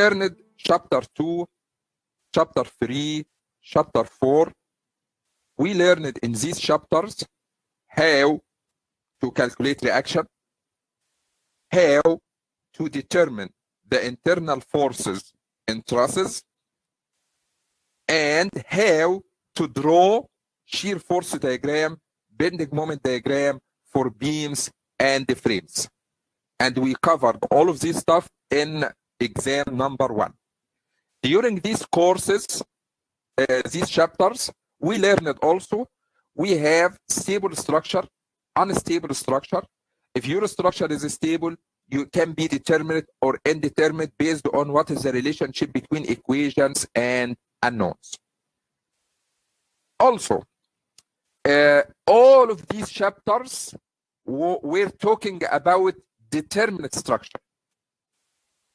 learned chapter 2, chapter 3, chapter 4. We learned in these chapters how to calculate reaction, how to determine the internal forces in trusses, and how to draw shear force diagram, bending moment diagram for beams and the frames. And we covered all of this stuff in exam number 1. During these courses, these chapters, we learned also we have stable structure, unstable structure. If your structure is stable, you can be determinate or indeterminate based on what is the relationship between equations and unknowns. Also, all of these chapters, we're talking about determinate structure,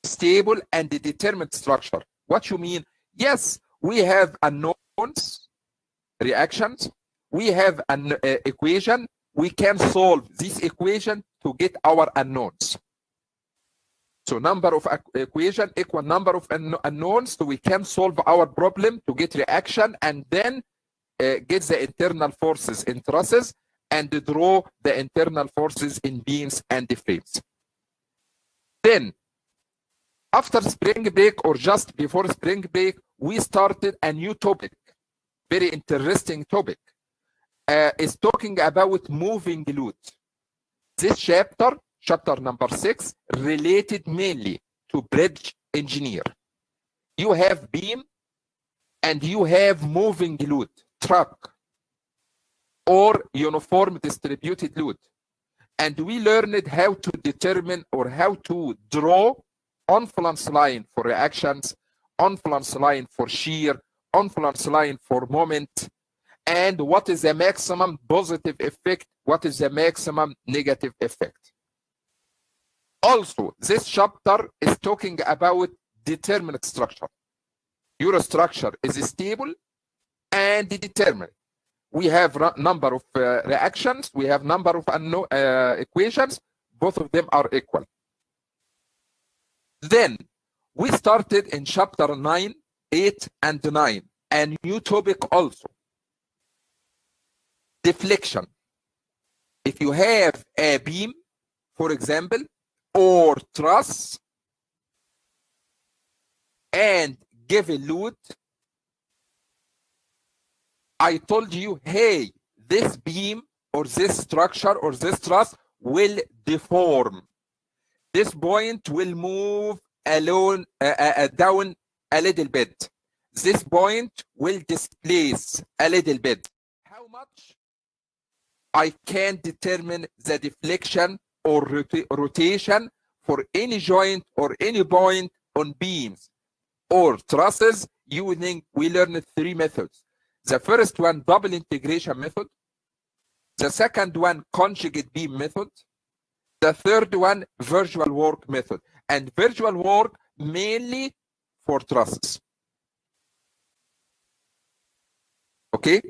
stable and determinate structure. What you mean? Yes, we have unknowns, reactions. We have an equation. We can solve this equation to get our unknowns. So number of equation equal number of unknowns. So we can solve our problem to get reaction and then get the internal forces in trusses and draw the internal forces in beams and the frames. Then, after spring break or just before spring break, we started a new topic, very interesting topic. It's talking about moving load. This chapter, chapter number 6, related mainly to bridge engineer. You have beam and you have moving load, truck, or uniform distributed load. And we learned how to determine or how to draw influence line for reactions, influence line for shear, influence line for moment, and what is the maximum positive effect, what is the maximum negative effect. Also, this chapter is talking about determinate structure. Your structure is stable and determinate. We have number of reactions, we have number of equations, both of them are equal. Then we started in chapter 9, 8, and 9, a new topic also. Deflection. If you have a beam, for example, or truss, and give a load, I told you, hey, this beam or this structure or this truss will deform. This point will move down a little bit. This point will displace a little bit. How much? I can determine the deflection or rotation for any joint or any point on beams or trusses using, we learned 3 methods. The first one, double integration method. The second one, conjugate beam method. The third one, virtual work method. And virtual work mainly for trusses. Okay?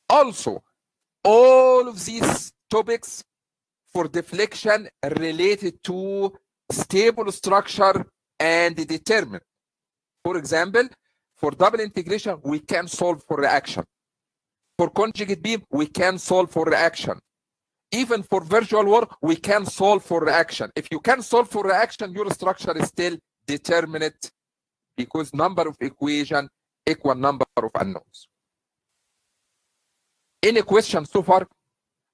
Also, all of these topics for deflection related to stable structure and determinate. For example, for double integration, we can solve for reaction. For conjugate beam, we can solve for reaction. Even for virtual work, we can solve for reaction. If you can solve for reaction, your structure is still determinate because number of equation equal number of unknowns. Any questions so far?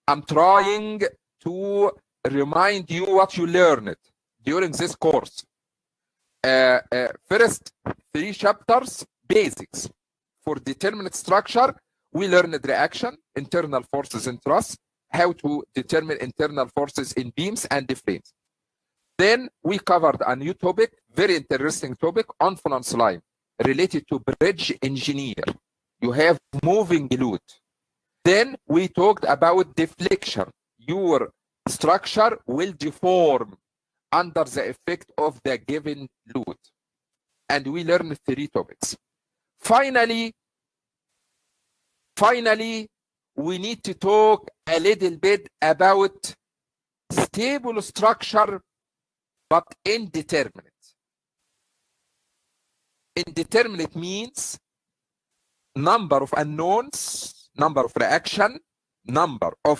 I'm trying to remind you what you learned during this course. First 3 chapters, basics. For determinate structure, we learned reaction, internal forces in truss, how to determine internal forces in beams and the frames. Then we covered a new topic, very interesting topic, influence line, related to bridge engineer. You have moving load. Then we talked about deflection. Your structure will deform under the effect of the given load. And we learned 3 topics. Finally, we need to talk a little bit about stable structure but indeterminate. Indeterminate means number of unknowns, number of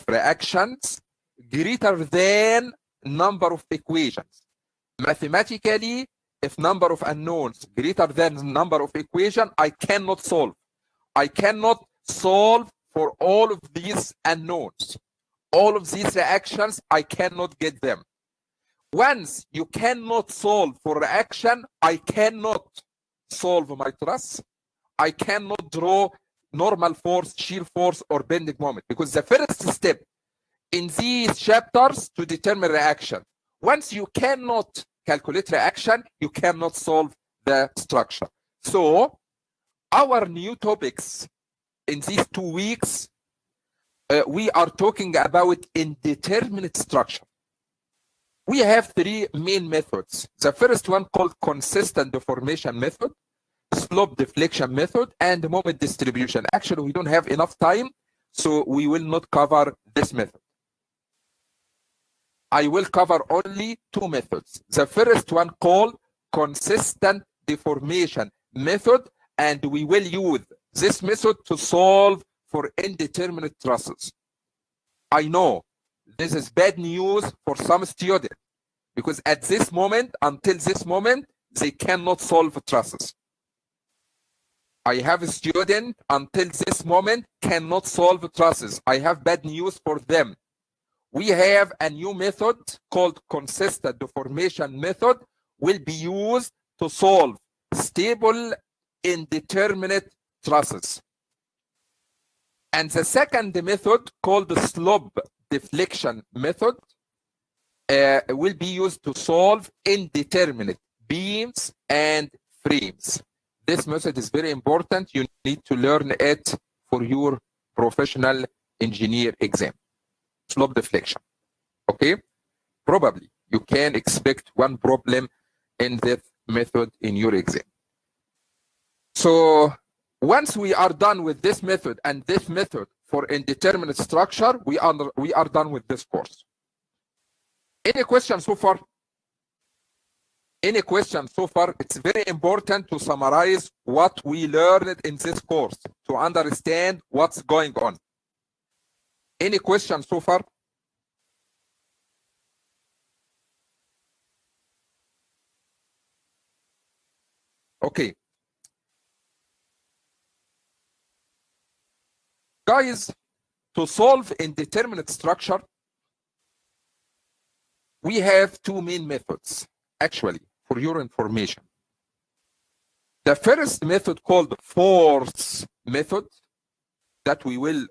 reactions greater than number of equations. Mathematically, if number of unknowns greater than number of equations, I cannot solve. I cannot solve for all of these unknowns. All of these reactions, I cannot get them. Once you cannot solve for reaction, I cannot solve my truss. I cannot draw normal force, shear force, or bending moment, because the first step in these chapters to determine reaction. Once you cannot calculate reaction, you cannot solve the structure. So our new topics in these 2 weeks, we are talking about indeterminate structure. We have 3 main methods. The first one called consistent deformation method, slope deflection method, and moment distribution. Actually, we don't have enough time, so we will not cover this method. I will cover only 2 methods. The first one called consistent deformation method, and we will use this method to solve for indeterminate trusses. I know this is bad news for some students, because at this moment, until this moment, they cannot solve trusses. I have a student until this moment cannot solve trusses. I have bad news for them. We have a new method called consistent deformation method, will be used to solve stable indeterminate trusses. And the second method called the slope deflection method will be used to solve indeterminate beams and frames. This method is very important. You need to learn it for your professional engineer exam. Slope deflection. Okay? Probably you can expect one problem in that method in your exam. So once we are done with this method and this method for indeterminate structure, we are done with this course. Any questions so far? Any questions so far? It's very important to summarize what we learned in this course to understand what's going on. Any questions so far? Okay. Guys, to solve indeterminate structure, we have 2 main methods, actually, for your information. The first method called force method, that we will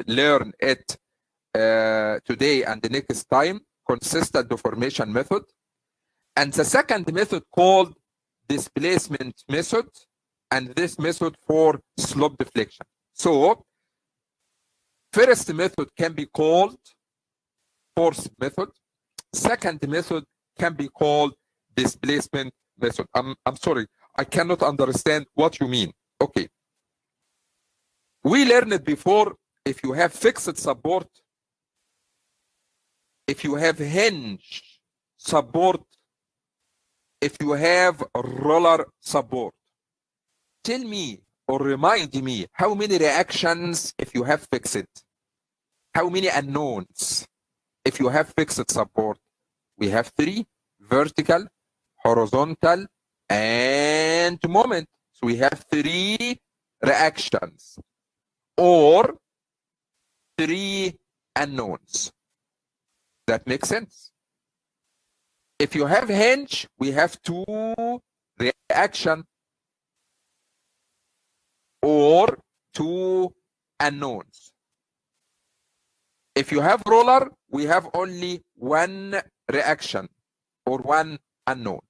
learn it today and the next time, consistent deformation method. And the second method called displacement method, and this method for slope deflection. So first method can be called force method. Second method can be called displacement method. I'm sorry, I cannot understand what you mean. Okay. We learned it before. If you have fixed support, if you have hinge support, if you have roller support, tell me or remind me how many reactions if you have fixed, how many unknowns if you have fixed support. We have 3: vertical, horizontal, and moment. So we have 3 reactions or 3 unknowns. That makes sense. If you have hinge, we have 2 reaction or 2 unknowns. If you have roller, we have only 1 reaction or 1 unknown.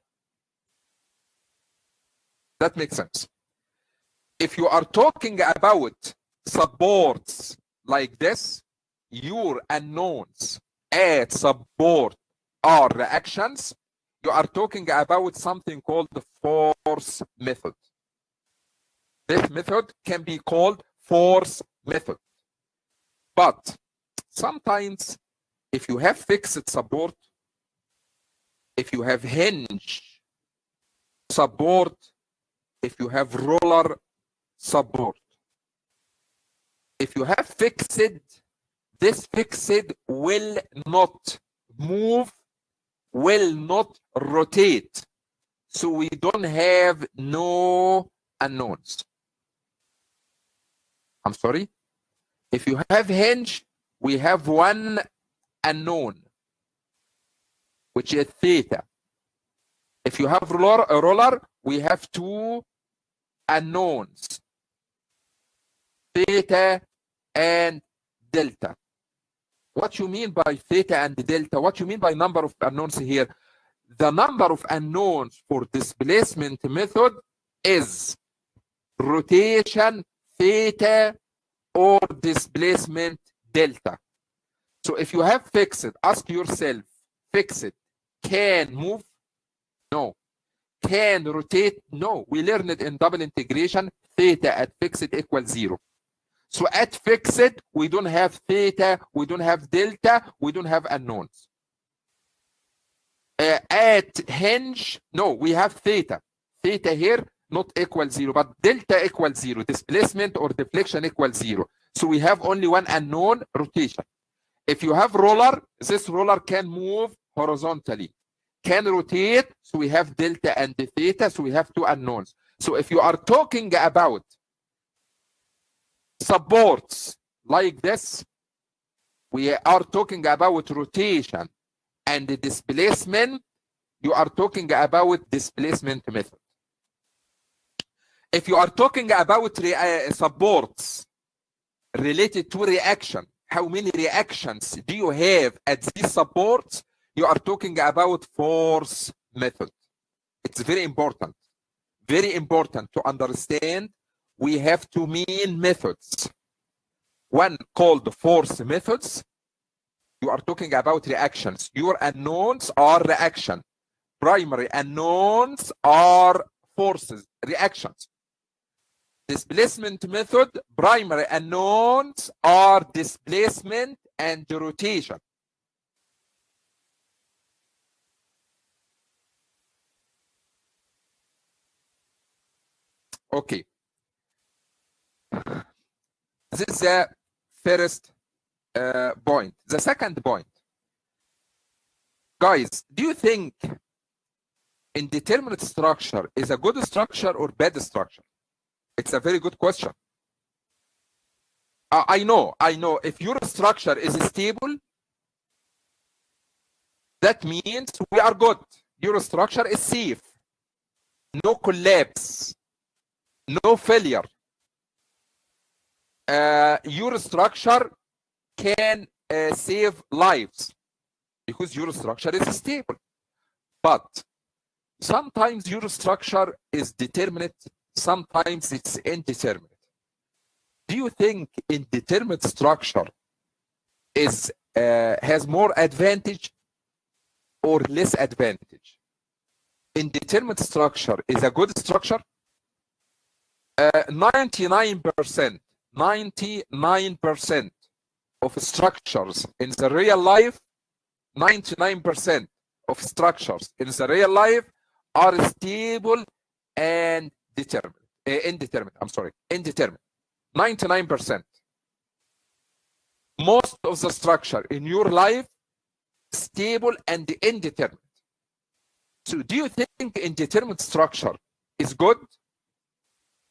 That makes sense. If you are talking about supports like this, your unknowns at support are reactions, you are talking about something called the force method. This method can be called force method. But sometimes if you have fixed support, if you have hinge support, if you have roller support. If you have fixed, this fixed will not move, will not rotate. So we don't have no unknowns. I'm sorry. If you have hinge, we have one unknown, which is theta. If you have roller, we have two unknowns, theta and delta. What you mean by theta and delta? What you mean by number of unknowns here? The number of unknowns for displacement method is rotation theta or displacement delta. So if you have fixed, ask yourself, fixed can move? No. Can rotate? No. We learned it in double integration, theta at fixed equals 0. So at fixed, we don't have theta, we don't have delta, we don't have unknowns. At hinge, no, we have theta. Theta here not equal 0, but delta equals 0. Displacement or deflection equals 0. So we have only one unknown, rotation. If you have roller, this roller can move horizontally, can rotate, so we have delta and theta, so we have two unknowns. So if you are talking about supports like this, we are talking about rotation and the displacement, you are talking about displacement method. If you are talking about supports related to reaction, how many reactions do you have at these supports? You are talking about force method. It's very important to understand. We have two main methods. One called force methods. You are talking about reactions. Your unknowns are reaction. Primary unknowns are forces, reactions. Displacement method, primary unknowns are displacement and rotation. Okay. This is the first point. The second point. Guys, do you think indeterminate structure is a good structure or bad structure? It's a very good question. I know. If your structure is stable, that means we are good. Your structure is safe. No collapse. No failure. Your structure can save lives because your structure is stable. But sometimes your structure is determinate, sometimes it's indeterminate. Do you think indeterminate structure is has more advantage or less advantage? Indeterminate structure is a good structure. 99% of structures in the real life, 99% of structures in the real life are stable and indeterminate. 99%. Most of the structure in your life stable and indeterminate. So do you think indeterminate structure is good?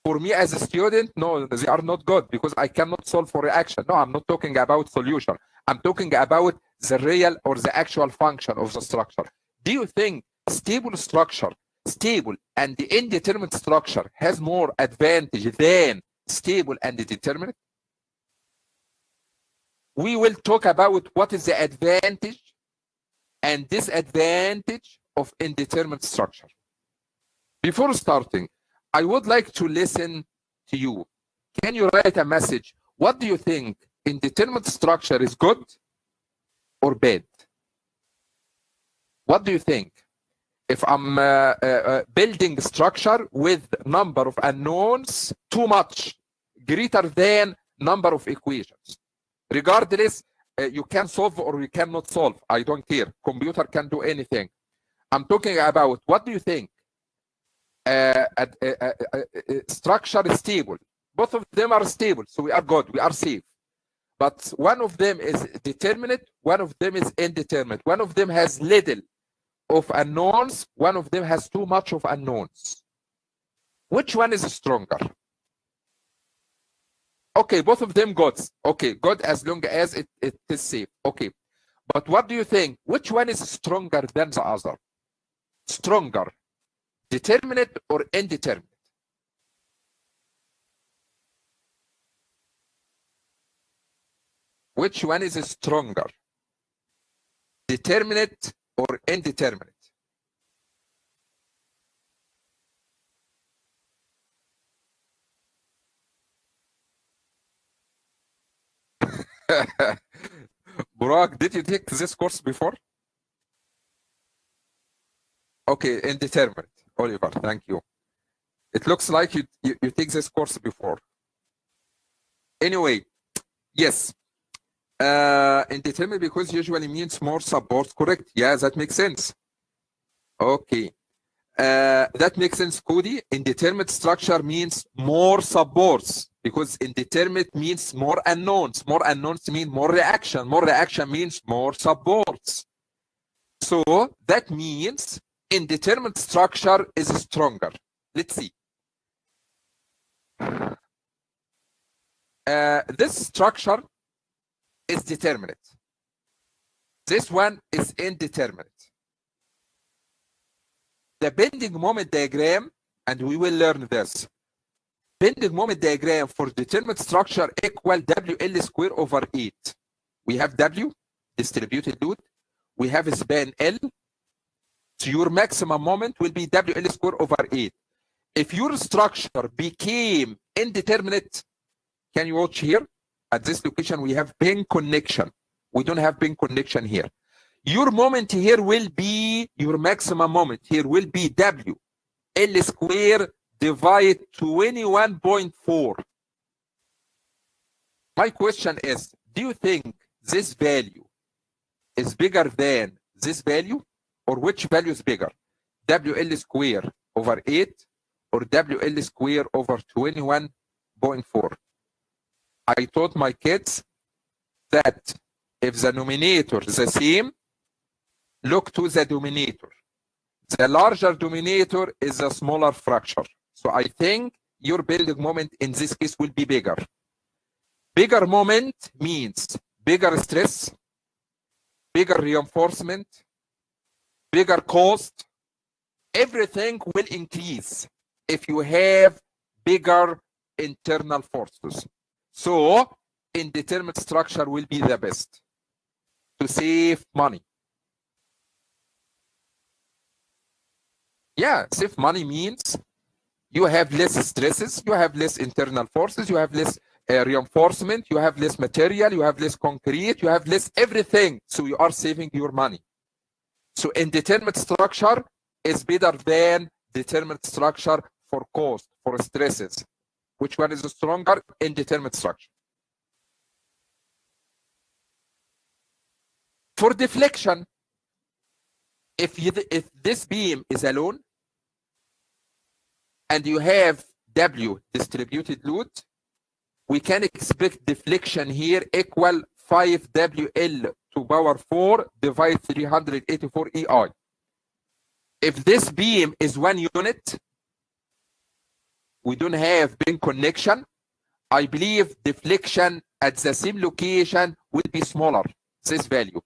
For me as a student, no, they are not good because I cannot solve for reaction. No, I'm not talking about solution. I'm talking about the real or the actual function of the structure. Do you think stable structure, stable and the indeterminate structure has more advantage than stable and determinate? We will talk about what is the advantage and disadvantage of indeterminate structure. Before starting, I would like to listen to you. Can you write a message? What do you think? Indeterminate structure is good or bad? What do you think? If I'm building a structure with number of unknowns too much, greater than number of equations. Regardless, you can solve or you cannot solve. I don't care. Computer can do anything. I'm talking about what do you think? structure is stable. Both of them are stable, so we are good, we are safe. But one of them is determinate, one of them is indeterminate. One of them has little of unknowns, one of them has too much of unknowns. Which one is stronger? Okay, both of them good. Okay, good as long as it is safe. Okay, but what do you think? Which one is stronger than the other? Stronger, determinate or indeterminate? Which one is stronger, determinate or indeterminate? Burak, did you take this course before? Okay, indeterminate. Oliver, thank you. It looks like you take this course before. Anyway, yes. Indeterminate because usually means more support, correct? Yeah, that makes sense. Okay. That makes sense, Cody. Indeterminate structure means more supports because indeterminate means more unknowns. More unknowns mean more reaction. More reaction means more supports. So that means indeterminate structure is stronger. Let's see. This structure is determinate. This one is indeterminate. The bending moment diagram, and we will learn this. Bending moment diagram for determinate structure equal WL square over 8. We have W, distributed load. We have a span L. So your maximum moment will be WL square over 8. If your structure became indeterminate, can you watch here? At this location, we have pin connection. We don't have pin connection here. Your moment here will be, your maximum moment here will be W L square divide 21.4. My question is, do you think this value is bigger than this value? Or which value is bigger? WL square over 8 or WL square over 21.4? I taught my kids that if the numerator is the same, look to the denominator. The larger denominator is a smaller fracture. So I think your bending moment in this case will be bigger. Bigger moment means bigger stress, bigger reinforcement, bigger cost. Everything will increase if you have bigger internal forces. So indeterminate structure will be the best to save money. Yeah, save money means you have less stresses, you have less internal forces, you have less reinforcement, you have less material, you have less concrete, you have less everything. So you are saving your money. So indeterminate structure is better than determinate structure for cost, for stresses. Which one is stronger? Indeterminate structure. For deflection, if this beam is alone and you have W distributed load, we can expect deflection here equal 5 WL to power 4 divide 384 EI. If this beam is 1 unit, we don't have pin connection, I believe deflection at the same location will be smaller, this value,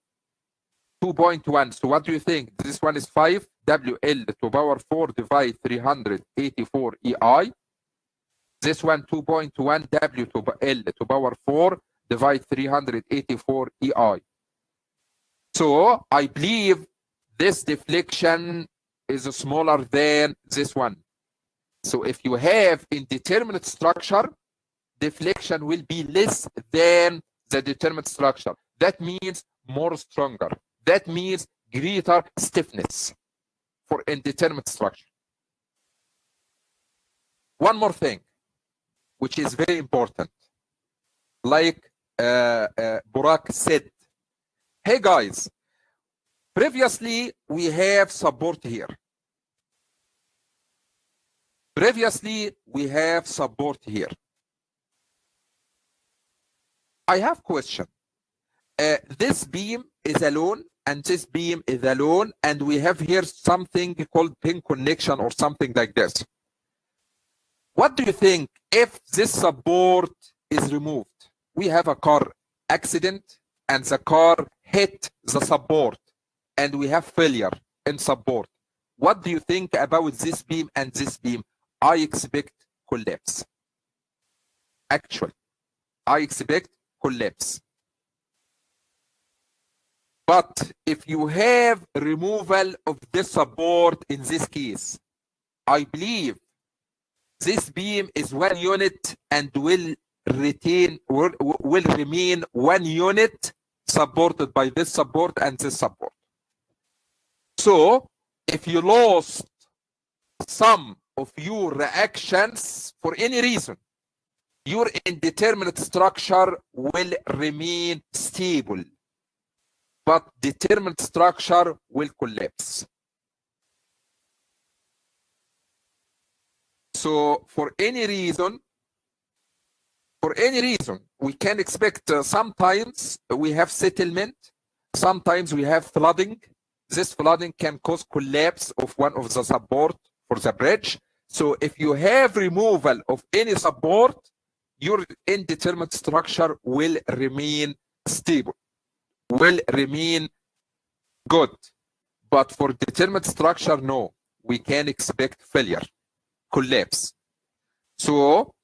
2.1. So what do you think? This one is 5 WL to power 4 divide 384 EI. This one 2.1 W to L to power 4 divide 384 EI. So I believe this deflection is smaller than this one. So if you have indeterminate structure, deflection will be less than the determinate structure. That means more stronger. That means greater stiffness for indeterminate structure. One more thing, which is very important. Like Burak said, hey guys, previously we have support here. Previously, we have support here. I have question. This beam is alone, and this beam is alone, and we have here something called pin connection or something like this. What do you think if this support is removed? We have a car accident, and the car hit the support, and we have failure in support. What do you think about this beam and this beam? I expect collapse. Actually, I expect collapse. But if you have removal of this support in this case, I believe this beam is one unit and will remain one unit supported by this support and this support. So if you lost some of your reactions for any reason, your indeterminate structure will remain stable, but determinate structure will collapse. So for any reason, we can expect sometimes we have settlement, sometimes we have flooding. This flooding can cause collapse of one of the support for the bridge. So if you have removal of any support, your indeterminate structure will remain stable, will remain good. But for determinate structure, no, we can expect failure, collapse. So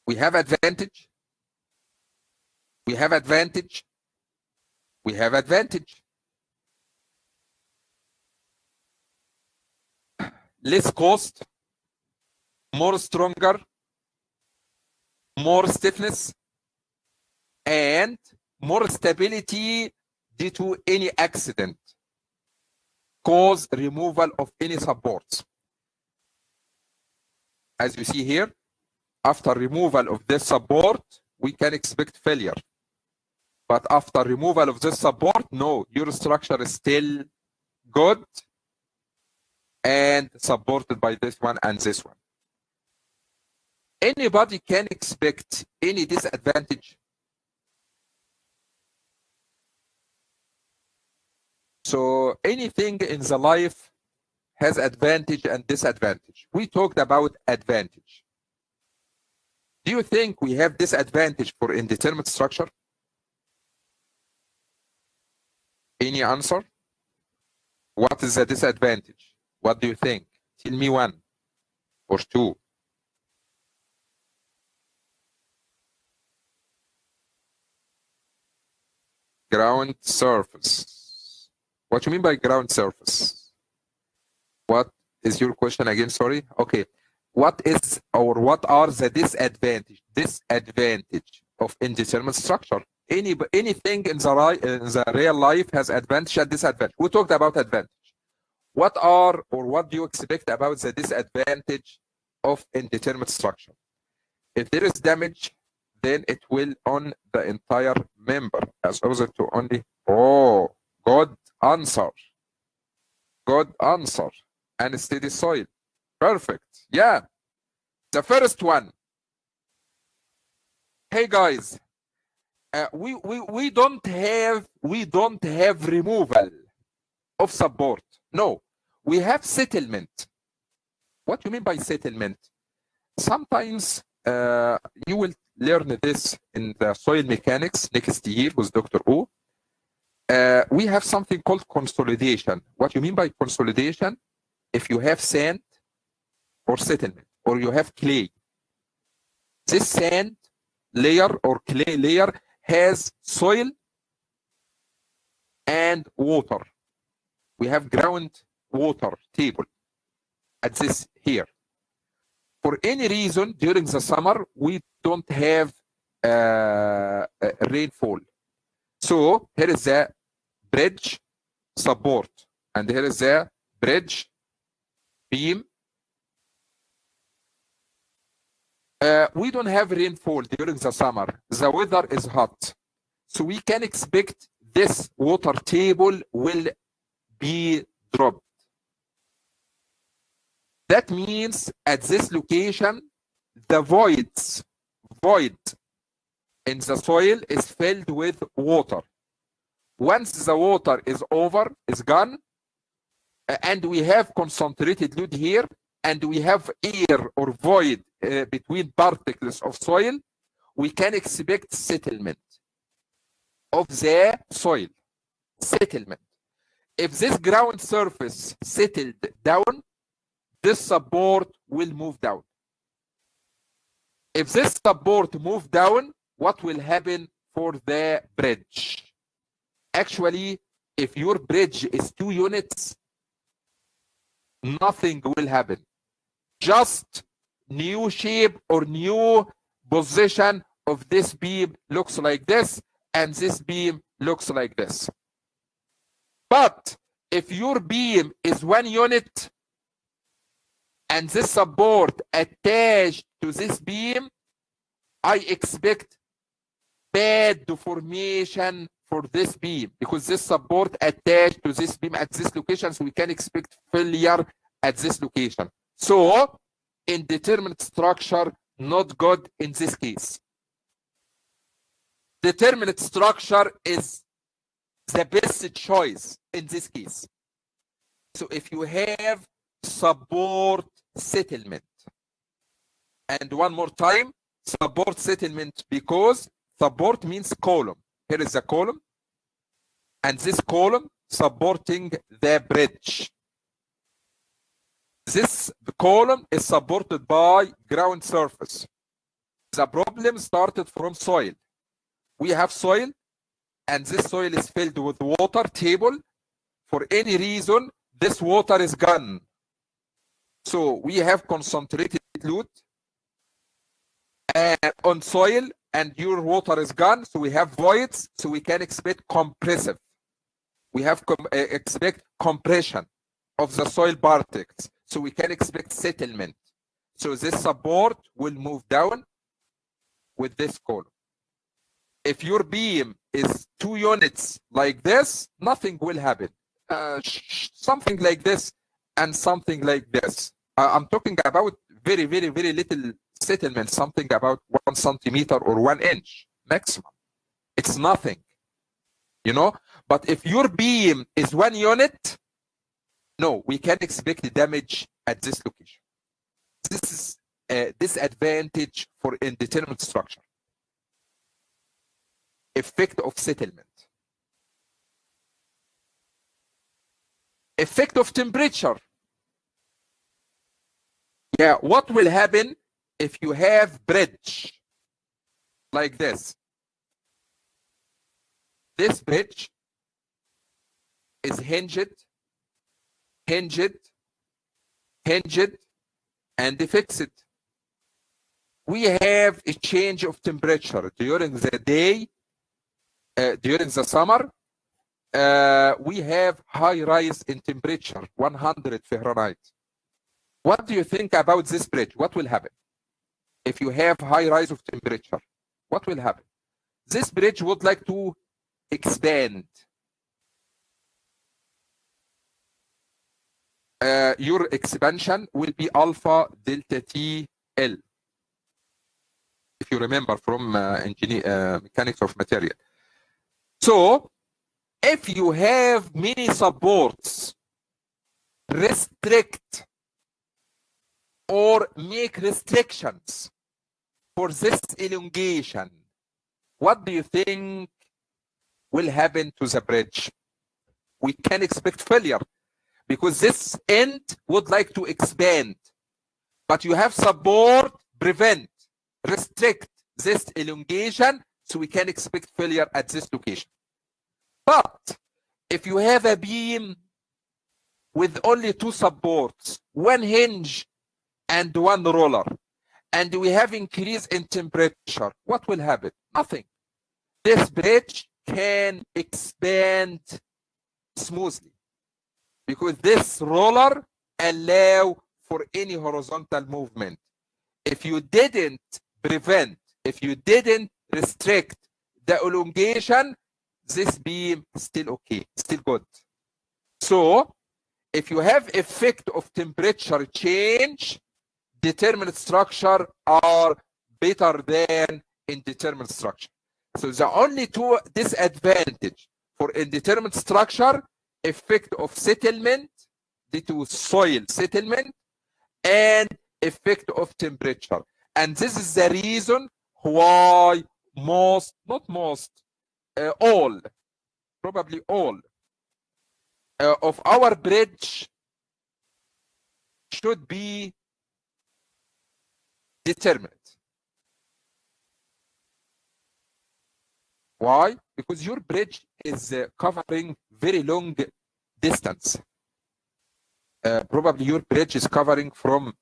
we have advantage, we have advantage, we have advantage. Less cost, more stronger, more stiffness, and more stability due to any accident cause removal of any supports. As you see here, after removal of this support, we can expect failure. But after removal of this support, no, your structure is still good and supported by this one and this one. Anybody can expect any disadvantage? So anything in the life has advantage and disadvantage. We talked about advantage. Do you think we have disadvantage for indeterminate structure? Any answer? What is the disadvantage? What do you think? Tell me one or two. Ground surface. What do you mean by ground surface? What is your question again? Sorry. Okay. What is or what are the disadvantage of indeterminate structure? Anything in the real life has advantage and disadvantage. We talked about advantage. What are or what do you expect about the disadvantage of indeterminate structure? If there is damage, then it will on the entire member as opposed to only. Oh, good answer. Good answer. And steady soil. Perfect. Yeah. The first one. Hey guys, we don't have removal of support. No, we have settlement. What do you mean by settlement? Sometimes you will learn this in the soil mechanics next year with Dr. O. We have something called consolidation. What do you mean by consolidation? If you have sand or settlement, or you have clay, this sand layer or clay layer has soil and water. We have ground water table at this here. For any reason during the summer, we don't have rainfall. So here is the bridge support, and here is the bridge beam. We don't have rainfall during the summer. The weather is hot. So we can expect this water table will be dropped. That means at this location, the void in the soil is filled with water. Once the water is gone, and we have concentrated load here, and we have air or void between particles of soil, we can expect settlement of the soil. Settlement. If this ground surface settled down, this support will move down. If this support move down, what will happen for the bridge? Actually, if your bridge is 2 units, nothing will happen. Just new shape or new position of this beam looks like this, and this beam looks like this. But if your beam is 1 unit and this support attached to this beam, I expect bad deformation for this beam, because this support attached to this beam at this location, so we can expect failure at this location. So indeterminate structure, not good in this case. Determinate structure is the best choice in this case. So if you have support settlement, and one more time, support settlement, because support means column. Here is a column, and this column supporting the bridge. This column is supported by ground surface. The problem started from soil. We have soil, and this soil is filled with water table. For any reason, this water is gone. So we have concentrated load on soil, and your water is gone, so we have voids, so we can expect compressive. We have expect compression of the soil particles, so we can expect settlement. So this support will move down with this column. If your beam is 2 units like this, nothing will happen. Something like this and something like this. I'm talking about very, very, very little settlement, something about 1 centimeter or 1 inch maximum. It's nothing, you know. But if your beam is 1 unit, no, we can expect damage at this location. This is a disadvantage for indeterminate structure. Effect of settlement. Effect of temperature. Yeah, what will happen if you have bridge like this? This bridge is hinged, and fixed. We have a change of temperature during the day, during the summer. We have high rise in temperature, 100 Fahrenheit. What do you think about this bridge? What will happen if you have high rise of temperature? What will happen? This bridge would like to expand. Your expansion will be alpha delta T L, if you remember from mechanics of material. So if you have many supports, restrict or make restrictions for this elongation, what do you think will happen to the bridge? We can expect failure, because this end would like to expand, but you have support, prevent, restrict this elongation, so we can expect failure at this location. But if you have a beam with only 2 supports, 1 hinge and 1 roller, and we have increase in temperature, what will happen? Nothing. This bridge can expand smoothly, because this roller allow for any horizontal movement. If you didn't prevent, if you didn't restrict the elongation, this beam is still okay, still good. So if you have effect of temperature change, determinate structure are better than indeterminate structure. So the only two disadvantage for indeterminate structure, effect of settlement due to soil settlement and effect of temperature. And this is the reason why most, not most, all, probably all of our bridge should be determinate. Why? Because your bridge is covering very long distance. Probably your bridge is covering from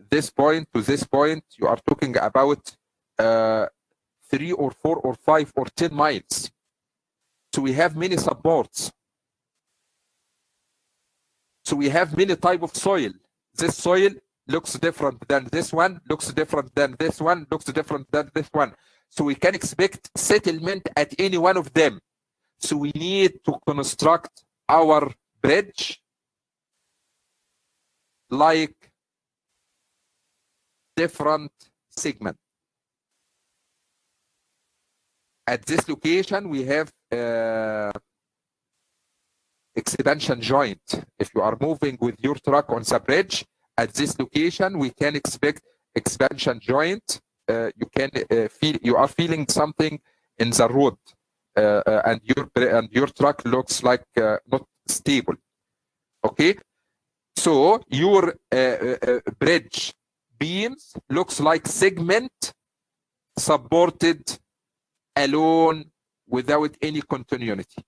this point to this point. You are talking about 3 or 4 or 5 or 10 miles. So we have many supports. So we have many type of soil. This soil looks different than this one, looks different than this one, looks different than this one. So we can expect settlement at any one of them. So we need to construct our bridge like different segment. At this location, we have expansion joint. If you are moving with your truck on the bridge, at this location, we can expect expansion joint. You can feel, you are feeling something in the road, and your truck looks like not stable. Okay, so your bridge beams looks like segment supported alone without any continuity.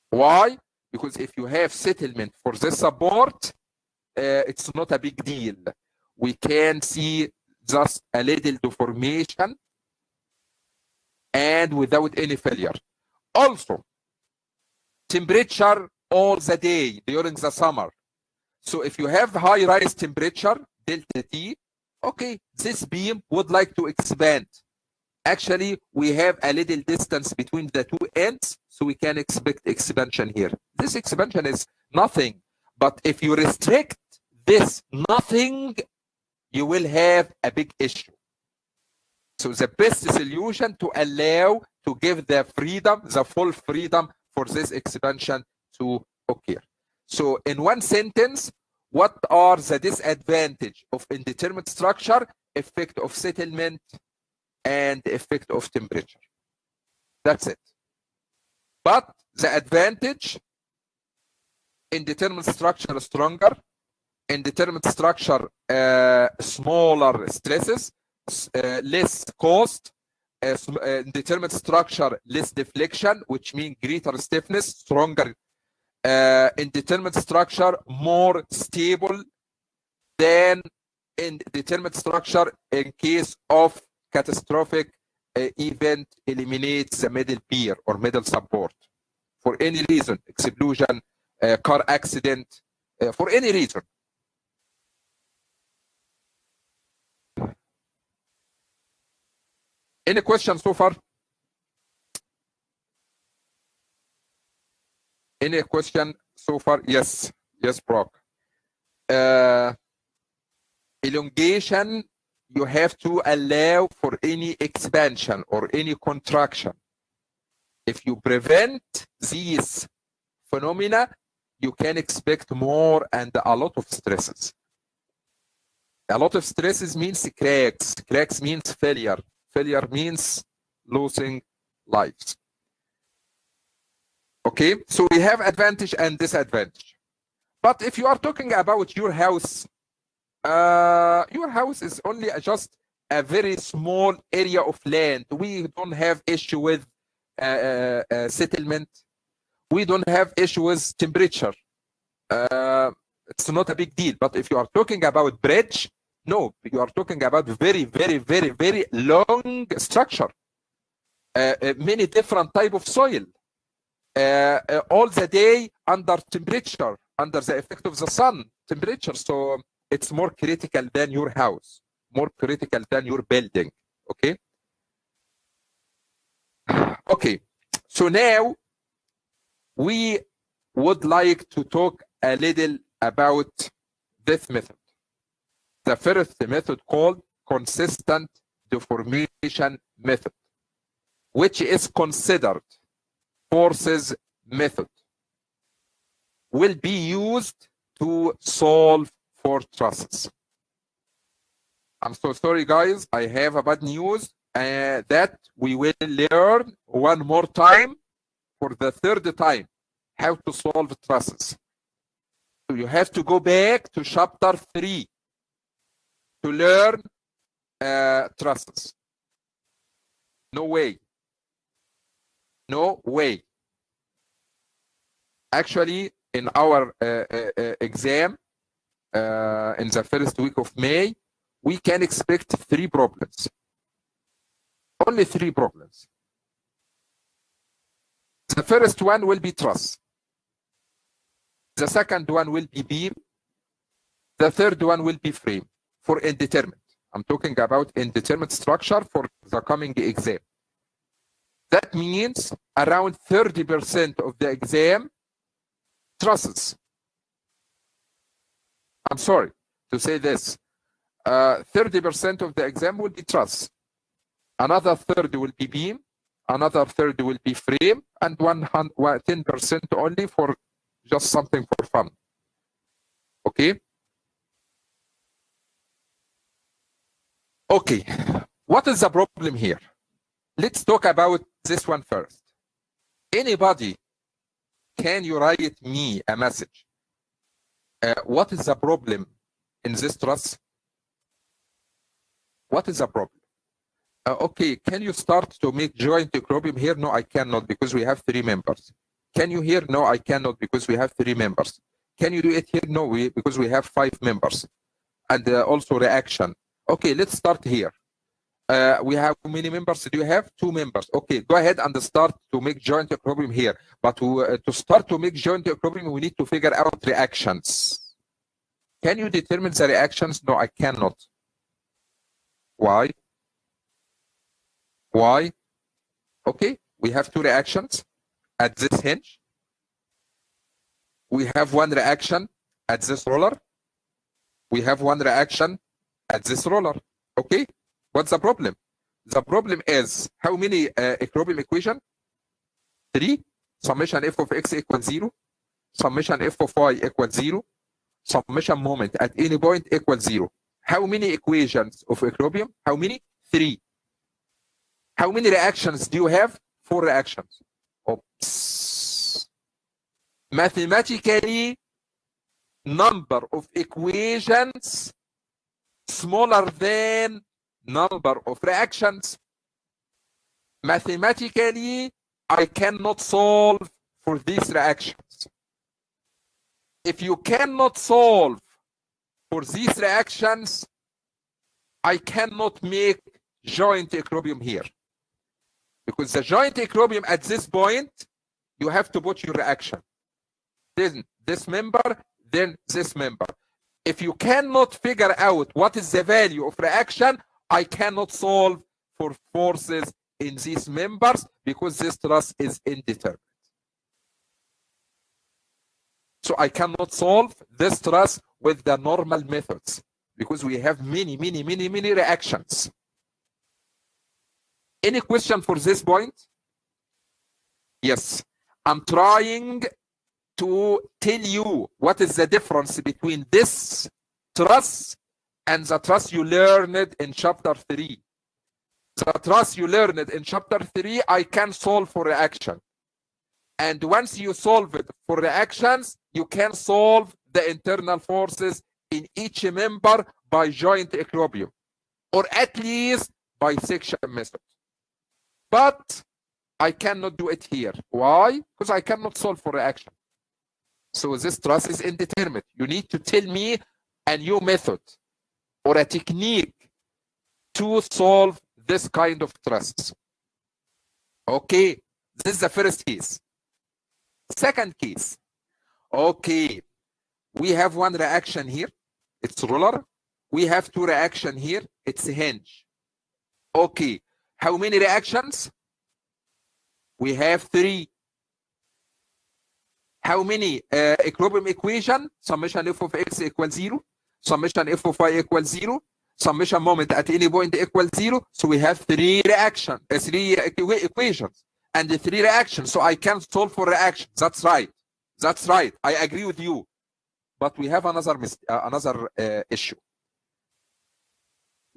Why? Because if you have settlement for the support, it's not a big deal. We can see just a little deformation and without any failure. Also, temperature all the day during the summer. So if you have high rise temperature, delta T, okay, this beam would like to expand. Actually, we have a little distance between the two ends, so we can expect expansion here. This expansion is nothing, but if you restrict this nothing, you will have a big issue. So the best solution to allow, to give the freedom, the full freedom for this expansion to occur. So in one sentence, what are the disadvantages of indeterminate structure? Effect of settlement and effect of temperature. That's it. But the advantage, indeterminate structure is stronger, indeterminate structure smaller stresses, less cost, indeterminate structure less deflection, which means greater stiffness, stronger indeterminate structure more stable than indeterminate structure in case of catastrophic event eliminates the middle pier or middle support for any reason, explosion, car accident, for any reason. Any questions so far? Any question so far? Yes, yes, Brock. Elongation, you have to allow for any expansion or any contraction. If you prevent these phenomena, you can expect more and a lot of stresses. A lot of stresses means cracks. Cracks means failure. Failure means losing lives. Okay, so we have advantage and disadvantage. But if you are talking about your house is only just a very small area of land. We don't have issue with settlement. We don't have issue with temperature. It's not a big deal. But if you are talking about bridge, no, you are talking about very, very, very, very long structure. Many different type of soil. All the day under temperature, under the effect of the sun temperature. So it's more critical than your house, more critical than your building. Okay. Okay. So now we would like to talk a little about this method. The first method called Consistent Deformation method, which is considered forces method, will be used to solve for trusses. I'm so sorry, guys. I have a bad news that we will learn one more time, for the third time, how to solve trusses. So you have to go back to chapter 3 to learn trusses. No way. No way. Actually, in our exam, in the first week of May, we can expect 3 problems. Only 3 problems. The first one will be truss. The second one will be beam. The third one will be frame for indeterminate. I'm talking about indeterminate structure for the coming exam. That means around 30% of the exam, trusses. I'm sorry to say this. 30% of the exam will be truss. Another third will be beam. Another third will be frame. And 10% only for just something for fun. Okay? Okay. What is the problem here? Let's talk about this one first. Anybody, can you write me a message? What is the problem in this truss? What is the problem? Okay, can you start to make joint equilibrium here? No, I cannot because we have 3 members. Can you here? No, I cannot because we have 3 members. Can you do it here? No, because we have 5 members. And also reaction. Okay, let's start here. We have how many members do you have? 2 members. Okay, go ahead and start to make joint equilibrium here. But to start to make joint equilibrium, we need to figure out reactions. Can you determine the reactions? No, I cannot. Why? Why? Okay, we have 2 reactions at this hinge. We have 1 reaction at this roller. We have 1 reaction at this roller. Okay, what's the problem? The problem is how many equilibrium equation? 3. Summation f of x equals 0. Summation f of y equals 0. Summation moment at any point equals 0. How many equations of equilibrium? How many? 3. How many reactions do you have? 4 reactions. Oops. Mathematically, number of equations smaller than number of reactions. Mathematically, I cannot solve for these reactions. If you cannot solve for these reactions, I cannot make joint equilibrium here. Because the joint equilibrium at this point, you have to put your reaction. Then this member, then this member. If you cannot figure out what is the value of reaction, I cannot solve for forces in these members because this truss is indeterminate. So I cannot solve this truss with the normal methods because we have many reactions. Any question for this point? Yes. I'm trying to tell you what is the difference between this truss and the truss you learned in chapter 3. The truss you learned in chapter 3, I can solve for reaction. And once you solve it for reactions, you can solve the internal forces in each member by joint equilibrium, or at least by section method. But I cannot do it here. Why? Because I cannot solve for reaction. So this truss is indeterminate. You need to tell me a new method or a technique to solve this kind of trusses. Okay, this is the first case. Second case. Okay, we have 1 reaction here. It's roller. We have 2 reaction here. It's a hinge. Okay, how many reactions? We have 3. How many equilibrium equation? Summation f of x equals 0, summation f of y equals 0, summation moment at any point equals 0. So we have three equations and the three reactions. So I can solve for reactions. That's right. That's right. I agree with you. But we have another issue.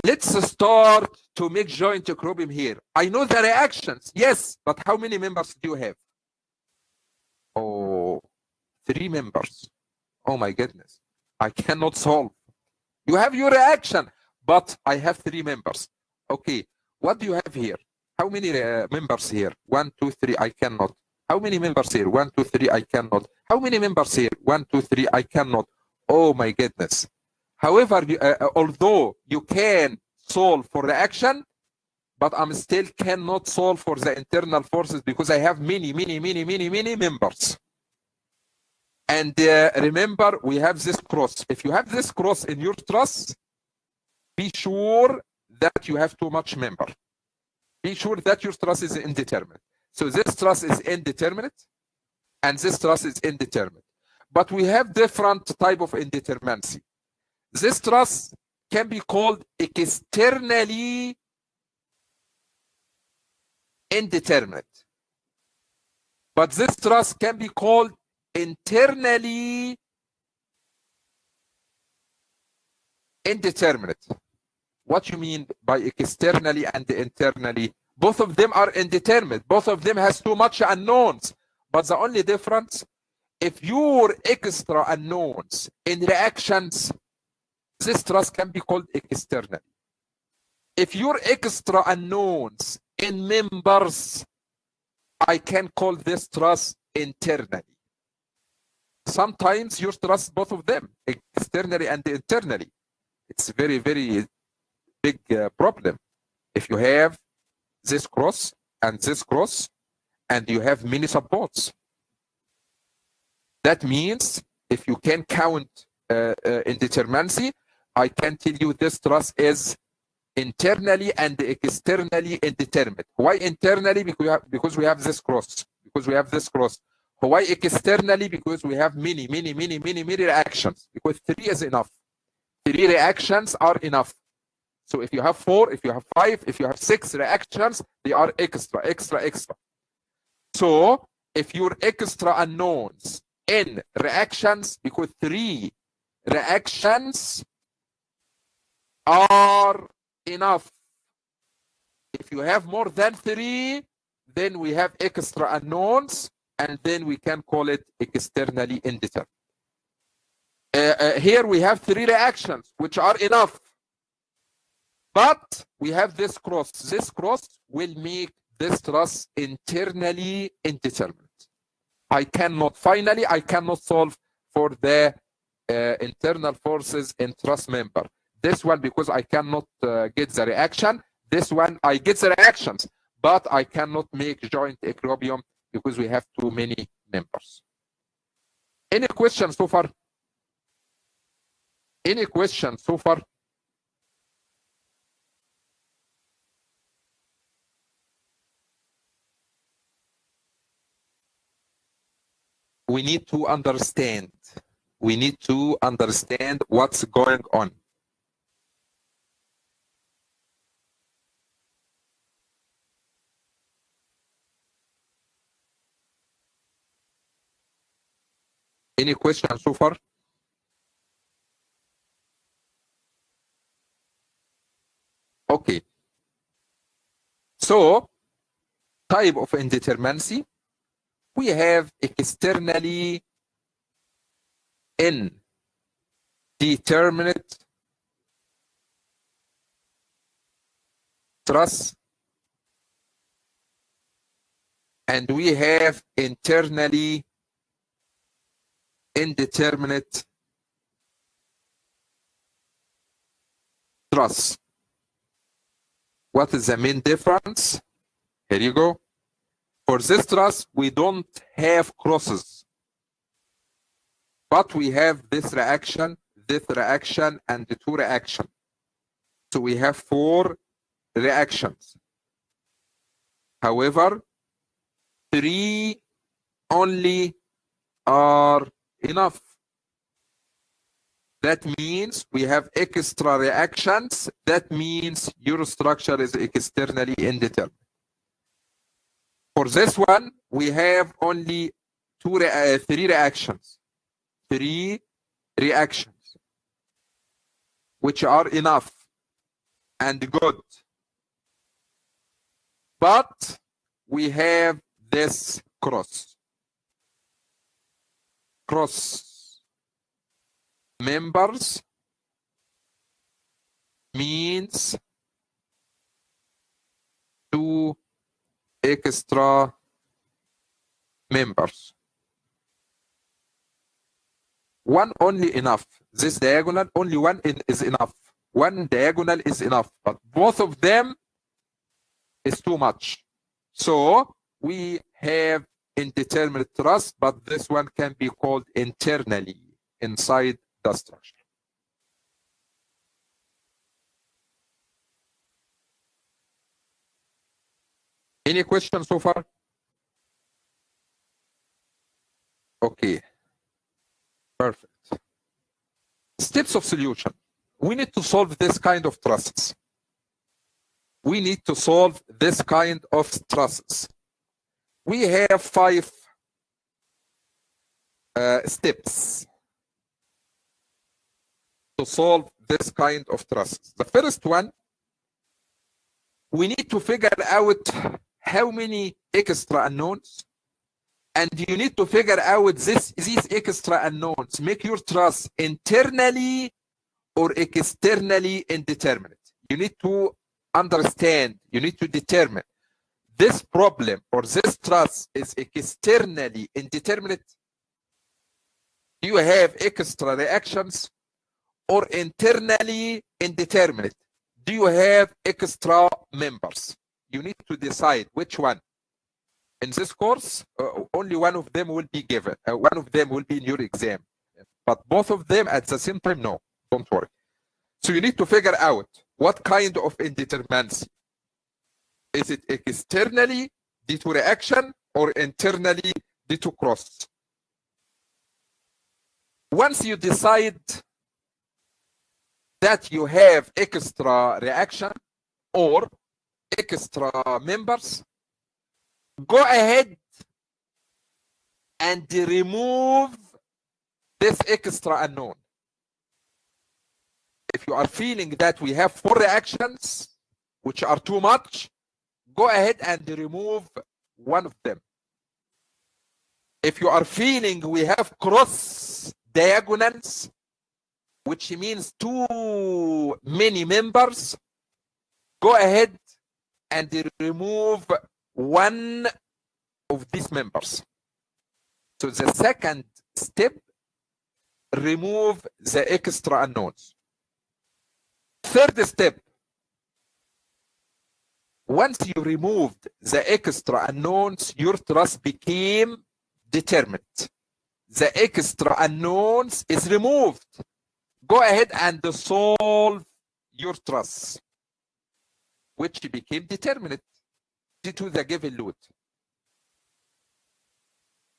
Let's start to make joint equilibrium here. I know the reactions, yes, but how many members do you have? Oh, 3 members. Oh my goodness. I cannot solve. You have your reaction, but I have 3 members. Okay, what do you have here? How many members here? 1, 2, 3, I cannot. How many members here? 1, 2, 3, I cannot. How many members here? 1, 2, 3, I cannot. Oh my goodness. However, although you can solve for reaction, but I'm still cannot solve for the internal forces because I have many members. And remember, we have this cross. If you have this cross in your truss, be sure that you have too much member. Be sure that your truss is indeterminate. So this truss is indeterminate, and this truss is indeterminate. But we have different type of indeterminacy. This truss can be called externally indeterminate. But this truss can be called internally indeterminate. What you mean by externally and internally? Both of them are indeterminate. Both of them has too much unknowns. But the only difference, if your extra unknowns in reactions, this truss can be called external. If your extra unknowns in members, I can call this truss internally. Sometimes you trust both of them, externally and internally. It's a very big problem. If you have this cross and this cross, and you have many supports, that means if you can count indeterminacy, I can tell you this truss is internally and externally indeterminate. Why internally? Because we have this cross. Because we have this cross. Why externally? Because we have many reactions. Because 3 is enough. 3 reactions are enough. So if you have 4, if you have 5, if you have 6 reactions, they are extra. So if your extra unknowns in reactions, because 3 reactions are enough. If you have more than 3, then we have extra unknowns, and then we can call it externally indeterminate. Here we have 3 reactions, which are enough. But we have this cross. This cross will make this truss internally indeterminate. I cannot solve for the internal forces in truss member. This one, because I cannot get the reaction. This one, I get the reactions, but I cannot make joint equilibrium because we have too many members. Any questions so far? Any questions so far? We need to understand. We need to understand what's going on. Any questions so far? Okay. So, type of indeterminacy, we have externally indeterminate truss, and we have internally indeterminate truss. What is the main difference? Here you go. For this truss, we don't have crosses, but we have this reaction, and the 2 reactions. So we have 4 reactions. However, 3 only are enough. That means we have extra reactions. That means your structure is externally indeterminate. For this one, we have only three reactions. Three reactions, which are enough and good. But we have this cross members means two extra members. One only enough. This diagonal, only one is enough. One diagonal is enough, but both of them is too much. So we have indeterminate truss, but this one can be called internally inside the structure. Any questions so far? Okay. Perfect. Steps of solution. We need to solve this kind of trusses. We need to solve this kind of trusses. We have 5 steps to solve this kind of trusses. The first one, we need to figure out how many extra unknowns, and you need to figure out these extra unknowns make your truss internally or externally indeterminate. You need to understand, you need to determine this problem or this truss is externally indeterminate. Do you have extra reactions, or internally indeterminate? Do you have extra members? You need to decide which one. In this course, only one of them will be given. One of them will be in your exam. But both of them at the same time, no, don't worry. So you need to figure out what kind of indeterminacy. Is it externally due to reaction or internally due to cross? Once you decide that you have extra reaction or extra members, go ahead and remove this extra unknown. If you are feeling that we have 4 reactions which are too much, go ahead and remove one of them. If you are feeling we have cross diagonals, which means too many members, go ahead and remove one of these members. So the second step, remove the extra unknowns. Third step, once you removed the extra unknowns, your truss became determinate. The extra unknowns is removed. Go ahead and solve your truss, which became determinate due to the given load.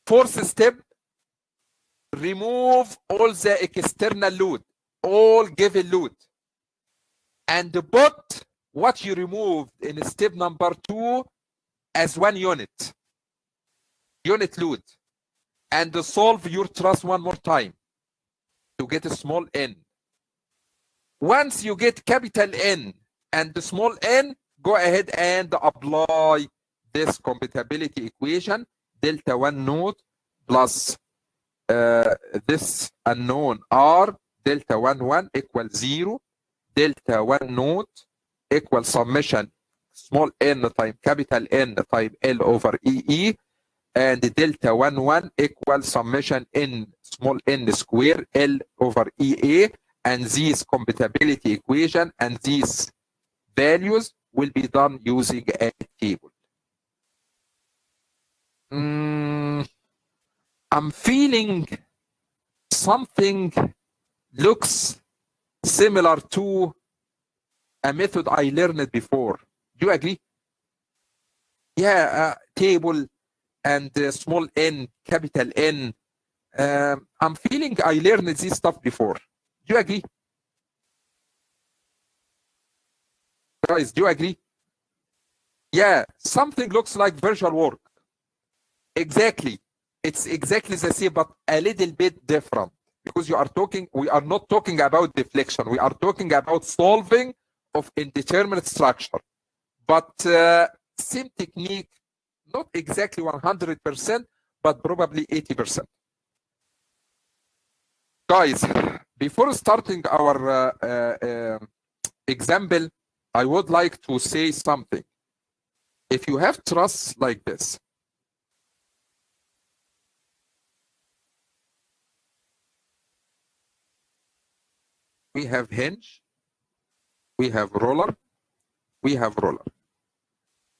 Fourth step, remove all the external load, all given load, and put what you removed in step number 2 as one unit load, and solve your truss one more time to get a small n. Once you get capital N and the small n, go ahead and apply this compatibility equation, delta 1 node plus this unknown r, delta 1 1 equals 0, delta 1 node equals summation small n times capital N times L over EE, and delta 1 1 equals summation n small n square L over EA, and these compatibility equation and these values will be done using a table. I'm feeling something looks similar to a method I learned before. Do you agree? Yeah, table and small n, capital N, I'm feeling I learned this stuff before. Do you agree? Guys, do you agree? Yeah, something looks like virtual work. Exactly. It's exactly the same, but a little bit different. Because we are not talking about deflection. We are talking about solving of indeterminate structure. But same technique, not exactly 100%, but probably 80%. Guys, before starting our example, I would like to say something. If you have truss like this, we have hinge, we have roller, we have roller,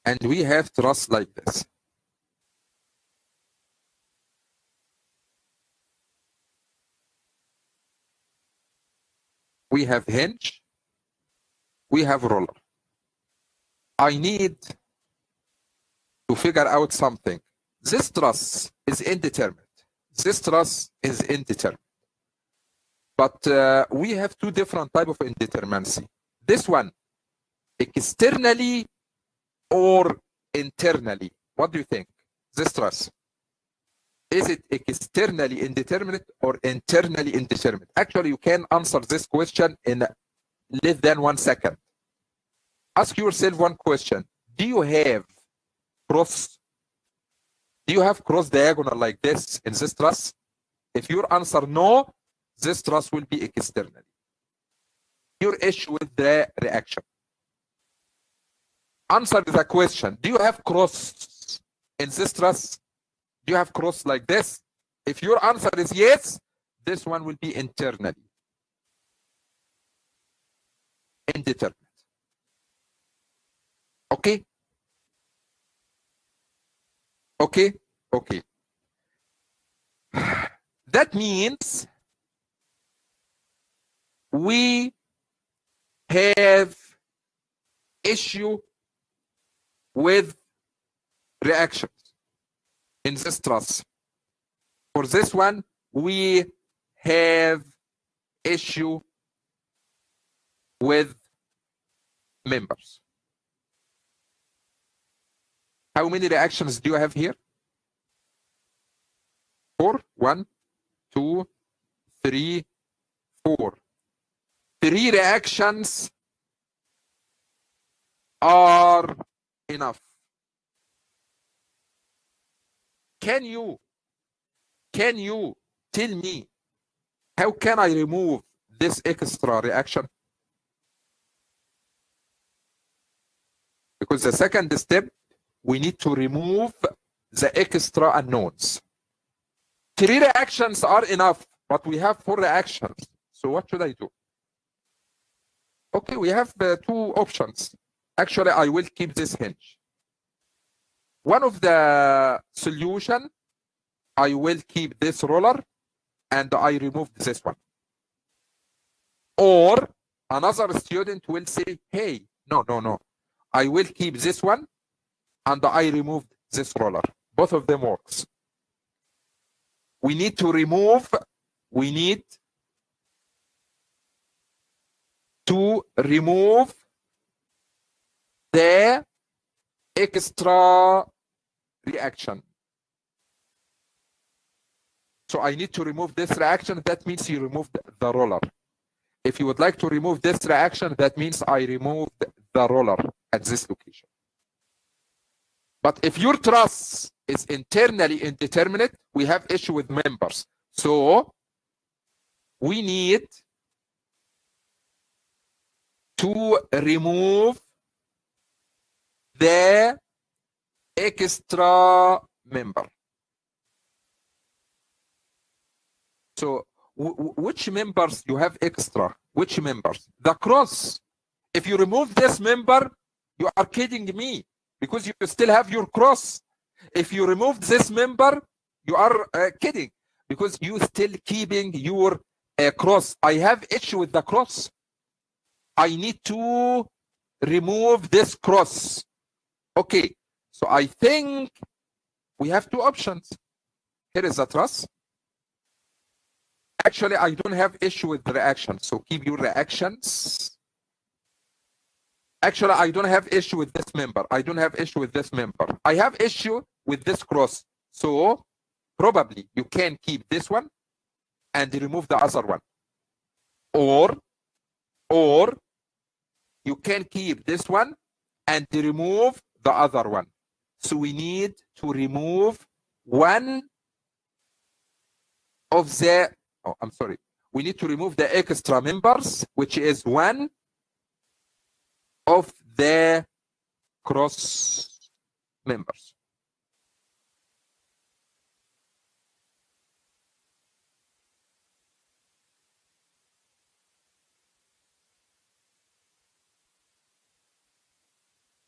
and we have truss like this. We have hinge, we have roller. I need to figure out something. This truss is indeterminate. This truss is indeterminate. But we have two different types of indeterminacy. This one, externally or internally. What do you think? This truss. Is it externally indeterminate or internally indeterminate? Actually, you can answer this question in less than 1 second. Ask yourself one question. Do you have cross? Do you have cross diagonal like this in this truss? If your answer no, this truss will be externally. Your issue with the reaction. Answer the question. Do you have cross in this truss? Do you have cross like this? If your answer is yes, this one will be internally. Indeterminate. Okay? Okay? Okay. That means we have issue with reactions in this truss. For this one, we have issue with members. How many reactions do you have here? 4. 1, 2, 3, 4. 3 reactions are enough. Can you tell me how can I remove this extra reaction? Because the second step, we need to remove the extra unknowns. 3 reactions are enough, but we have 4 reactions. So what should I do? Okay, we have 2 options. Actually, I will keep this hinge. One of the solution, I will keep this roller and I remove this one. Or another student will say, hey, no. I will keep this one and I remove this roller. Both of them works. We need to remove the extra reaction. So I need to remove this reaction. That means you removed the roller. If you would like to remove this reaction, that means I removed the roller at this location. But if your truss is internally indeterminate, we have issue with members. So we need to remove the extra member. So which members you have extra? Which members? The cross. If you remove this member, you are kidding me because you still have your cross. If you remove this member, you are kidding because you still keeping your cross. I have issue with the cross. I need to remove this cross. Okay, so I think we have 2 options. Here is the truss. Actually, I don't have issue with the reactions, so keep your reactions. Actually, I don't have issue with this member. I don't have issue with this member. I have issue with this cross. So probably you can keep this one and remove the other one. Or you can keep this one and remove the other one. So we need to remove one of the, oh, I'm sorry. We need to remove the extra members, which is one of the cross members.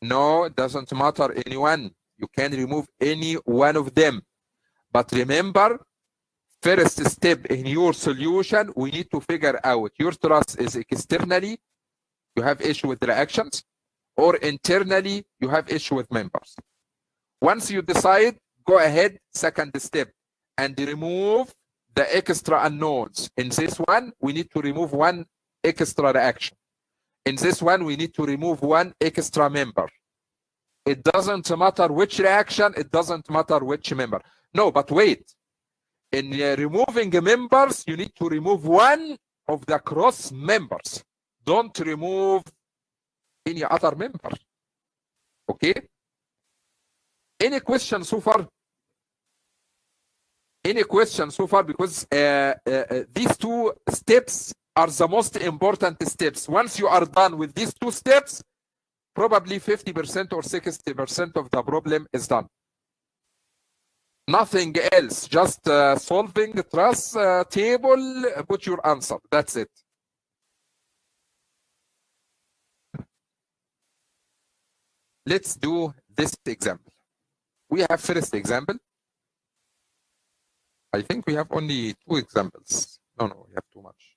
No, it doesn't matter anyone. You can remove any one of them. But remember, first step in your solution, we need to figure out your truss is externally, you have issue with reactions, or internally, you have issue with members. Once you decide, go ahead, second step, and remove the extra unknowns. In this one, we need to remove one extra reaction. In this one, we need to remove one extra member. It doesn't matter which reaction, it doesn't matter which member. No, but wait. In removing members, you need to remove one of the cross members. Don't remove any other member. Okay? Any questions so far? Any questions so far? Because these two steps are the most important steps. Once you are done with these two steps, probably 50% or 60% of the problem is done. Nothing else, just solving the truss table, put your answer. That's it. Let's do this example. We have first example. I think we have only 2 examples. No, we have too much.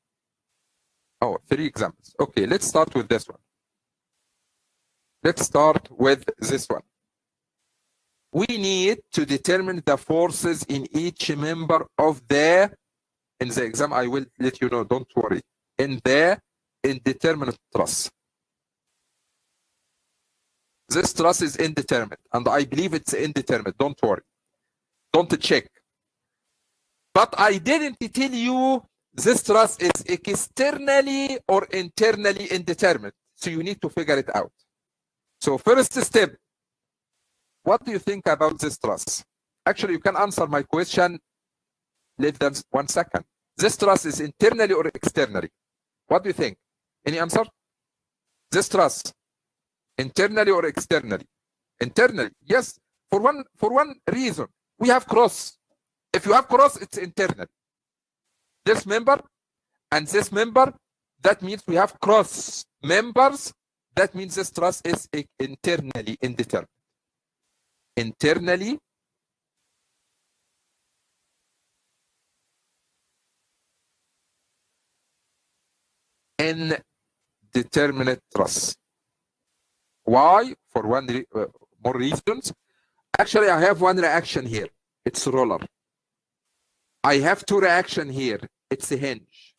Oh, 3 examples. Okay, let's start with this one. Let's start with this one. We need to determine the forces in each member of the, in the exam, I will let you know, don't worry, in the indeterminate truss. This truss is indeterminate, and I believe it's indeterminate, don't worry. Don't check. But I didn't tell you this truss is externally or internally indeterminate, so you need to figure it out. So first step, what do you think about this truss? Actually, you can answer my question less than 1 second. This truss is internally or externally? What do you think? Any answer? This truss, internally or externally? Internally, yes. For one reason, we have cross. If you have cross, it's internal. This member and this member, that means we have cross members. That means this truss is internally indeterminate. Internally indeterminate truss. Why? For one more reasons. Actually, I have one reaction here. It's roller. I have 2 reactions here. It's a hinge.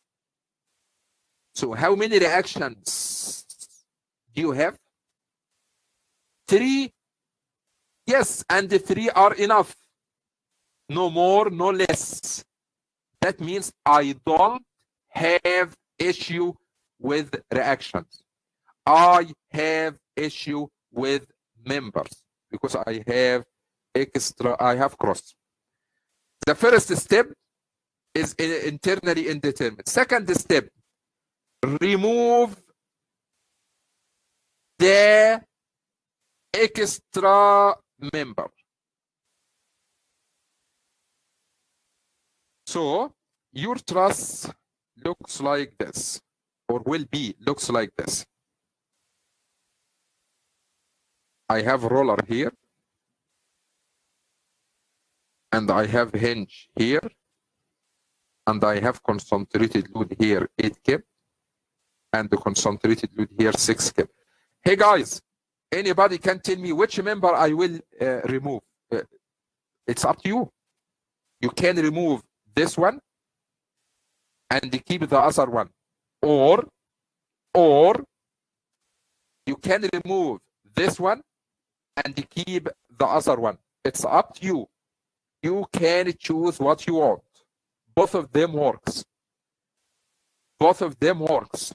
So how many reactions do you have? 3. Yes, and the 3 are enough. No more, no less. That means I don't have issue with reactions. I have issue with members because I have cross. The first step is internally indeterminate. Second step, remove the extra member. So your truss looks like this, or looks like this. I have roller here, and I have hinge here, and I have concentrated load here 8 kip, and the concentrated load here 6 kip. Hey guys, anybody can tell me which member I will remove? It's up to you. You can remove this one, and keep the other one, or you can remove this one and keep the other one. It's up to you. You can choose what you want. Both of them works. Both of them works.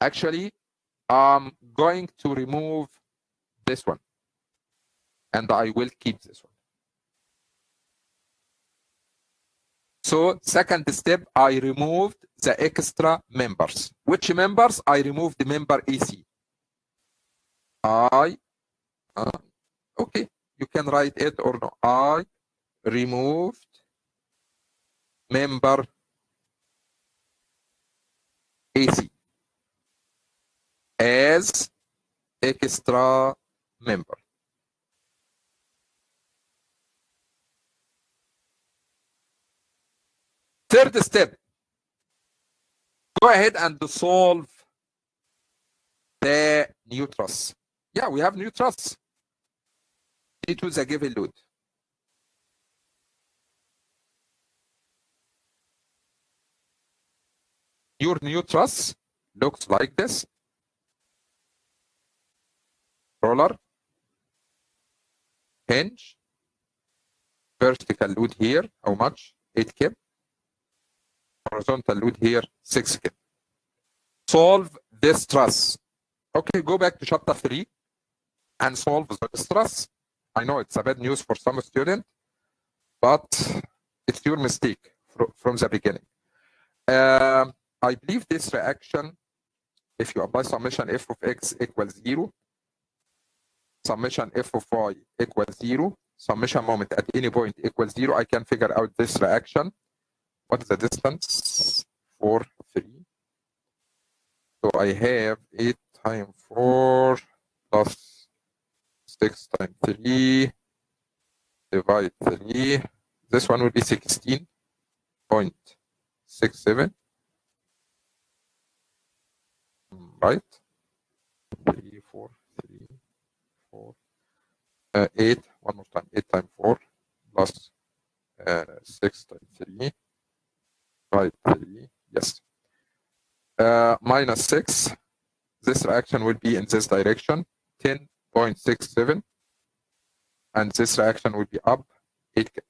Actually, I'm going to remove this one, and I will keep this one. So second step, I removed the extra members. Which members? I removed the member AC. Okay, you can write it or no. I removed member AC as extra member. Third step, go ahead and solve the new truss. Yeah, we have new truss. It was a given load. Your new truss looks like this. Roller, hinge, vertical load here, how much? 8 kip. Horizontal load here, 6 kip. Solve this truss. Okay, go back to chapter 3 and solve this truss. I know it's a bad news for some students, but it's your mistake from the beginning. I believe this reaction, if you apply summation f of x equals 0, summation f of y equals 0, summation moment at any point equals 0, I can figure out this reaction. What is the distance? 4, 3. So I have 8 times 4 plus 6 times 3 divide 3. This one will be 16.67. Right? 3, 4, 3, 4, 8. One more time. 8 times 4 plus 6 times 3. Right, 3. Yes. Minus 6. This reaction will be in this direction, 10.67. And this reaction will be up 8 kip.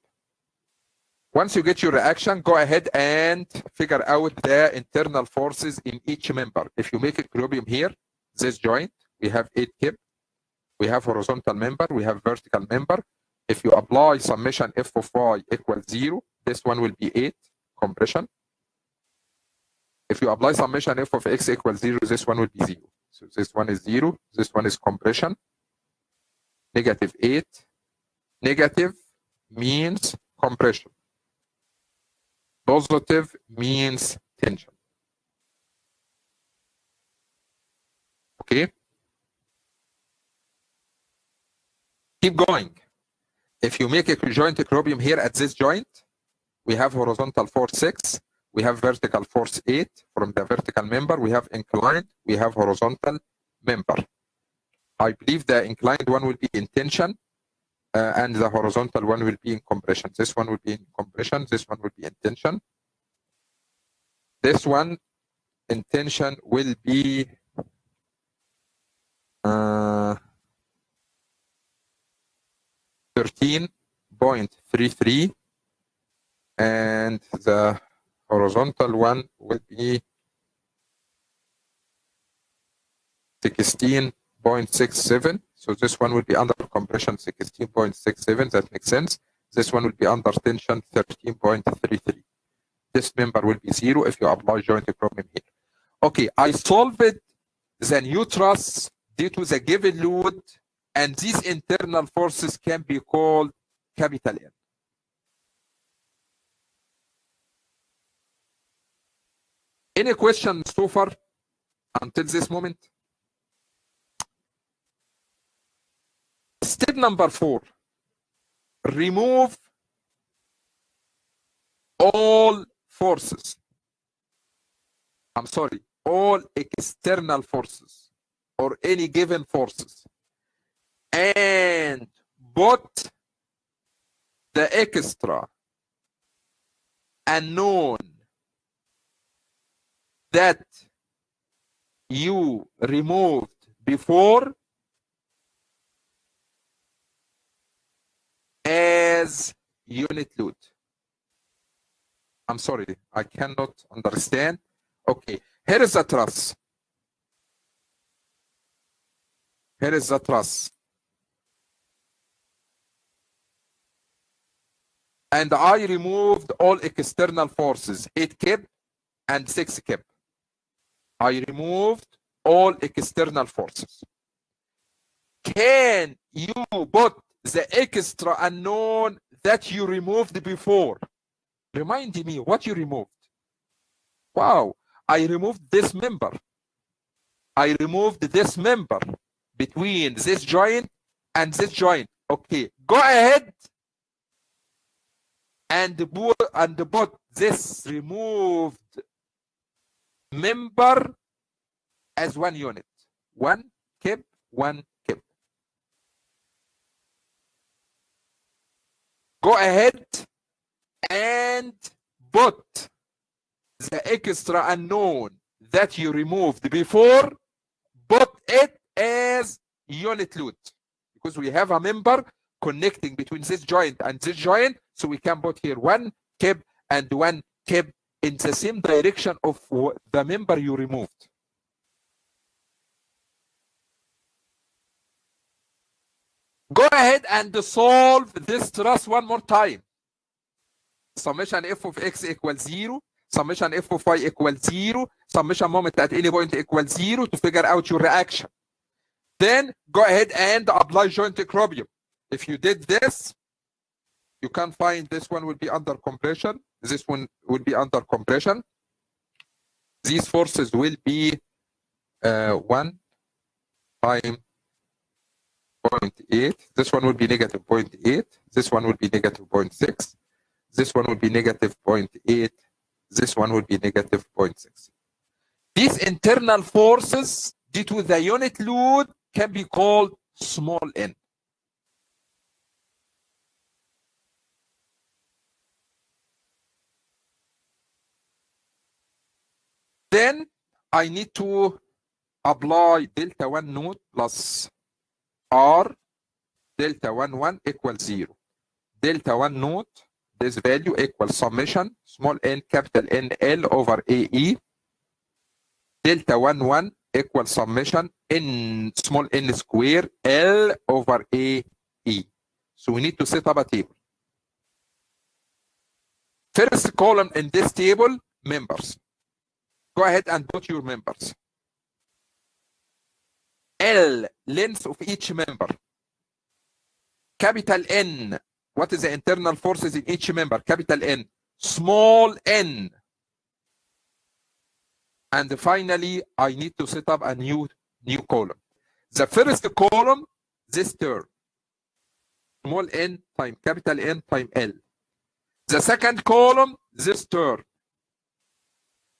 Once you get your reaction, go ahead and figure out the internal forces in each member. If you make equilibrium here, this joint, we have 8 kip. We have horizontal member, we have vertical member. If you apply summation f of y equals 0, this one will be 8, compression. If you apply summation f of x equals 0, this one will be 0. So this one is 0, this one is compression. Negative 8. Negative means compression. Positive means tension. Okay? Keep going. If you make a joint equilibrium here at this joint, we have horizontal force 6, we have vertical force 8 from the vertical member, we have inclined, we have horizontal member. I believe the inclined one will be in tension, and the horizontal one will be in compression. This one will be in compression, this one will be in tension. This one in tension will be 13.33, and the horizontal one will be 16.67. So this one will be under compression 16.67. That makes sense. This one will be under tension 13.33. This member will be 0 if you apply joint equilibrium here. Okay, I solved the new truss due to the given load, and these internal forces can be called capital N. Any questions so far until this moment? Step number 4, remove all forces. I'm sorry, all external forces or any given forces, and put the extra unknown that you removed before as unit load. I'm sorry, I cannot understand. Okay, here is the truss. Here is the truss. And I removed all external forces, 8 kip and 6 kip. I removed all external forces. Can you put the extra unknown that you removed before? Remind me what you removed. Wow, I removed this member. I removed this member between this joint and this joint. Okay, go ahead and put this removed member as one unit. 1 kip, 1 kip. Go ahead and put the extra unknown that you removed before, put it as unit load, because we have a member connecting between this joint and this joint, so we can put here 1 kip and 1 kip in the same direction of the member you removed. Go ahead and solve this truss one more time. Summation f of x equals 0, summation f of y equals 0, summation moment at any point equals 0 to figure out your reaction. Then go ahead and apply joint equilibrium. If you did this, you can find this one will be under compression, this one will be under compression. These forces will be 1 times 0.8. This one will be negative 0.8. This one will be negative 0.6. This one will be negative 0.8. This one will be negative 0.6. These internal forces due to the unit load can be called small n. Then I need to apply delta 1 node plus R delta 1 1 equals 0. Delta 1 node, this value equals summation small n capital N L over AE. Delta 1 1 equals summation n small n square L over AE. So we need to set up a table. First column in this table, members. Go ahead and put your members. L, length of each member. Capital N, what is the internal forces in each member? Capital N. Small n. And finally, I need to set up a new column. The first column, this term. Small n times capital N times L. The second column, this term.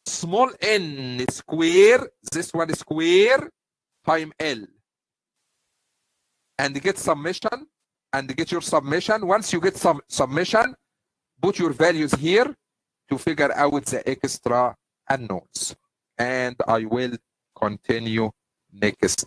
Small n square, this one square, times L. And get summation, and get your summation. Once you get some summation, put your values here to figure out the extra unknowns. And I will continue next